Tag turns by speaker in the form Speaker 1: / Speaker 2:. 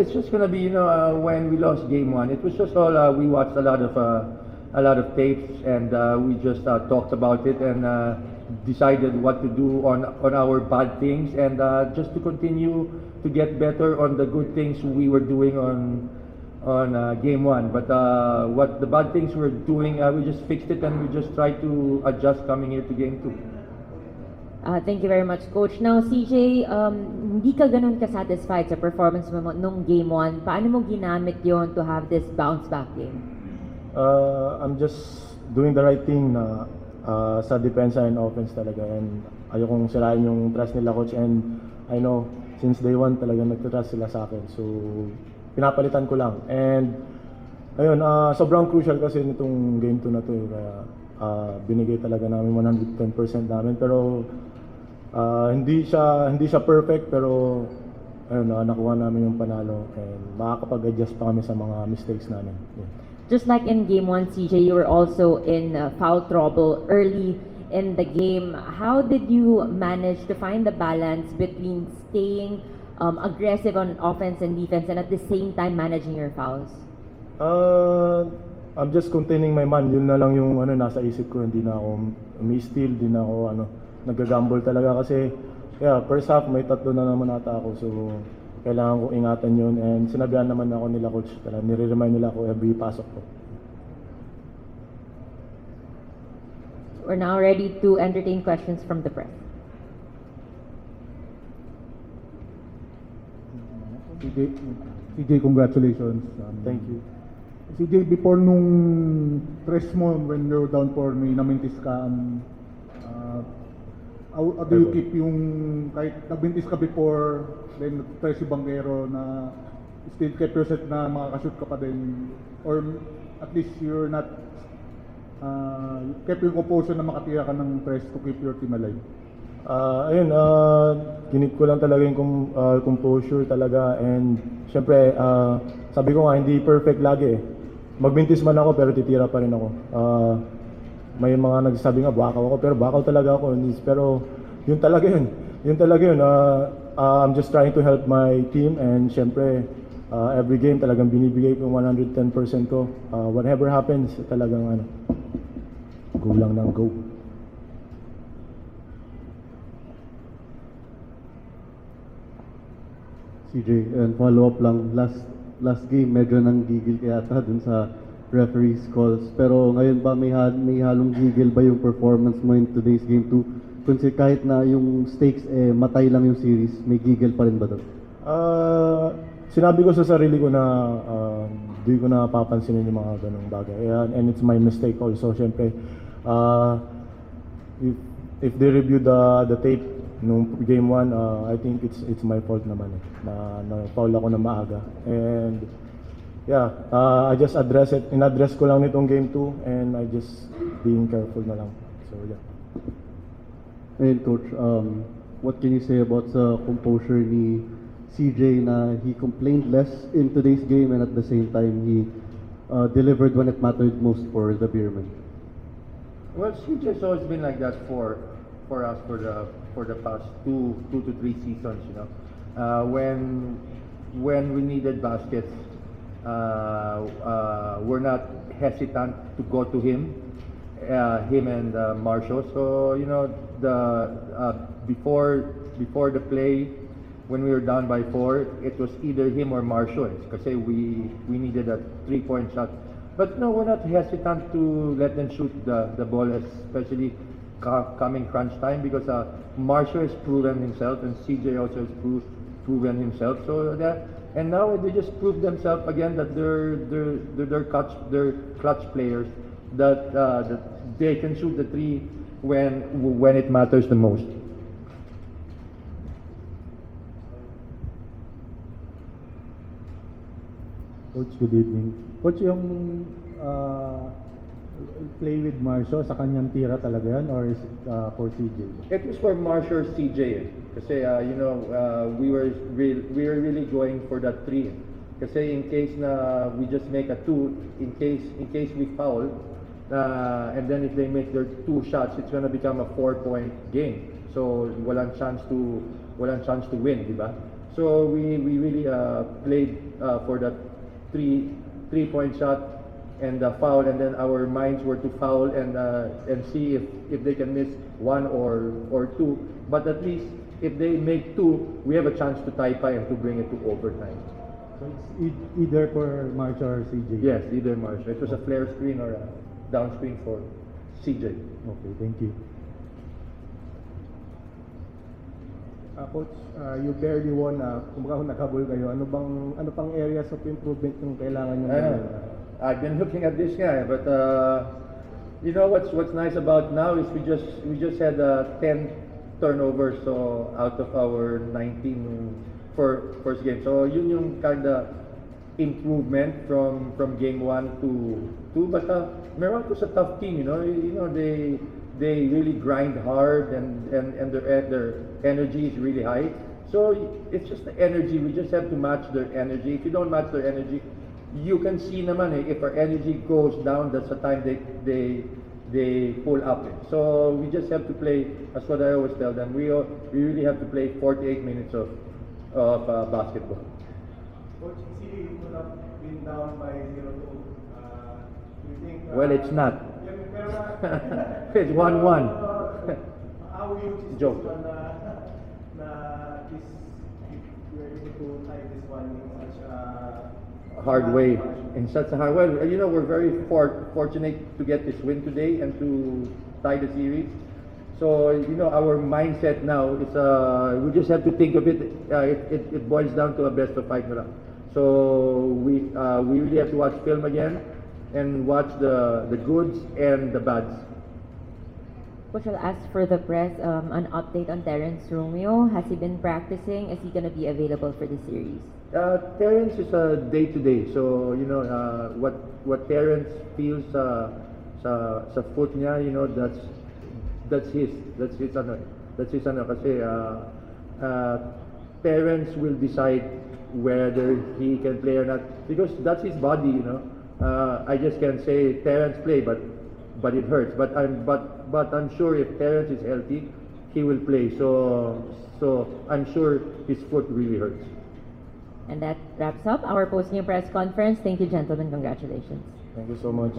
Speaker 1: It's just gonna be, when we lost game one, it was just all, we watched a lot of tapes, and we just talked about it, and decided what to do on our bad things, and just to continue to get better on the good things we were doing on game one. But what the bad things we're doing, we just fixed it, and we just tried to adjust coming here to game two.
Speaker 2: Thank you very much, Coach. Now, CJ, hindi ka ganun ka-satisfied sa performance mo nung Game 1. Paano mo ginamit yon to have this bounce-back game?
Speaker 3: I'm just doing the right thing na sa depensa and offense talaga. And ayokong sirain yung trust nila, Coach. And I know, since day one talaga nagtatrust sila sa akin. So, pinapalitan ko lang. And ayun, sobrang crucial kasi nitong Game 2 na to. Kaya binigay talaga namin 110% namin. Pero hindi siya perfect, pero ayun, nakuha namin yung panalo and makakapag-adjust pa kami sa mga mistakes namin. Yeah.
Speaker 2: Just like in Game 1, CJ, you were also in foul trouble early in the game. How did you manage to find the balance between staying aggressive on offense and defense and at the same time managing your fouls?
Speaker 3: I'm just containing my man. Yun na lang yung nasa isip ko. Hindi na ako umi-steal, hindi na ako nag-gamble talaga kasi first half may 3 na naman ata ako, so kailangan ko ingatan yun, and sinabihan naman ako nila, Coach, nire-remind nila ako every pasok ko.
Speaker 2: We're now ready to entertain questions from the press.
Speaker 4: CJ, congratulations.
Speaker 3: Thank you.
Speaker 4: CJ, before nung stress mo, when you're down for may namintis ka, how do you keep yung, kahit nagmintis ka before, then stress si Banguero na still keep yourself na makakashoot ka pa din, or at least you're not, keep yung composure na makatira ka ng stress to keep your team alive?
Speaker 3: Ayun, ginip ko lang talaga yung composure talaga, and syempre, sabi ko nga, hindi perfect lagi eh. Magbintis man ako pero titira pa rin ako. May mga nagsasabi nga bakaw ako, pero bakaw talaga ako. Pero yun talaga yun. Yun talaga yun. I'm just trying to help my team, and syempre every game talagang binibigay ko 110% ko. Whatever happens, talagang go lang ng go.
Speaker 5: CJ, and follow up lang, last game medyo nanggigil kaya ata dun sa referees calls, pero ngayon ba may halong gigil ba yung performance mo in today's game 2? Kasi kahit na yung stakes matay lang yung series, may gigil pa rin ba doon?
Speaker 3: Sinabi ko sa sarili ko na di ko na papansinin yung mga ganong bagay, and it's my mistake also. Syempre, if they review the tape nung game 1, I think it's my fault naman na foul ako na maaga, and I just in-address ko lang nitong game 2, and I just being careful na lang. So yeah.
Speaker 5: And Coach, what can you say about sa composure ni CJ na he complained less in today's game, and at the same time he delivered when it mattered most for the Beermen?
Speaker 1: Well, CJ's always been like that for us for the past two to three seasons. When we needed baskets, we're not hesitant to go to him and Marshall. So before the play, when we were down by 4, it was either him or Marshall, because we needed a 3-point shot. But no, we're not hesitant to let them shoot the ball, especially coming crunch time, because Marshall has proven himself, and CJ also has proven himself. So and now they just prove themselves again that they're clutch players, that they can shoot the 3 when it matters the most.
Speaker 4: Coach, good evening. Coach, yung play with Marcio, sa kanyang tira talaga yan, or is it for CJ?
Speaker 1: It was for Marshall or CJ. Kasi we were really going for that 3. Kasi in case na we just make a 2, in case we foul, and then if they make their 2 shots, it's gonna become a 4-point game. So walang chance to win, di ba? So we really played for that three-point shot and the foul, and then our minds were to foul and see if they can miss one or two. But at least if they make two, we have a chance to tie pa and to bring it to overtime.
Speaker 4: So it's either for March or CJ?
Speaker 1: Yes, either Marsh. It was a flare screen or a down screen for CJ.
Speaker 4: Okay, thank you. Coach, you barely won. Kumbaga naghabol kayo. Ano pang areas of improvement yung kailangan nyo?
Speaker 1: I've been looking at this guy, but you know what's nice about now is we just had 10 turnovers so out of our 19 for first game. So yun yung kind of improvement from game 1 to 2. But Meralco's a tough team, you know. They really grind hard and their energy is really high. So it's just the energy. We just have to match their energy. If you don't match their energy, you can see naman if our energy goes down, that's the time they pull up. So we just have to play, that's what I always tell them, we really have to play 48 minutes of basketball.
Speaker 4: Coach, easily you could have been down by 0-2. Do you think...
Speaker 1: Well, it's not.
Speaker 4: Pero,
Speaker 1: It's 1-1.
Speaker 4: How huge is
Speaker 1: Joke.
Speaker 4: this one na this, you were able to tie this one in such a
Speaker 1: Hard way, in such a hard way. You know, we're very fortunate to get this win today and to tie the series. So, you know, our mindset now is we just have to think of it. It boils down to a best of 5 na lang. So we really have to watch film again and watch the goods and the bads.
Speaker 2: Coach, I'll ask for the press an update on Terrence Romeo. Has he been practicing? Is he going to be available for the series?
Speaker 1: Terrence is a day-to-day. So, you know, what Terrence feels sa foot niya, you know, that's his ano kasi parents will decide whether he can play or not because that's his body, you know. I just can't say Terrence play, but it hurts. But I'm sure if Terrence is healthy, he will play. So I'm sure his foot really hurts.
Speaker 2: And that wraps up our post-game press conference. Thank you, gentlemen. Congratulations.
Speaker 3: Thank you so much.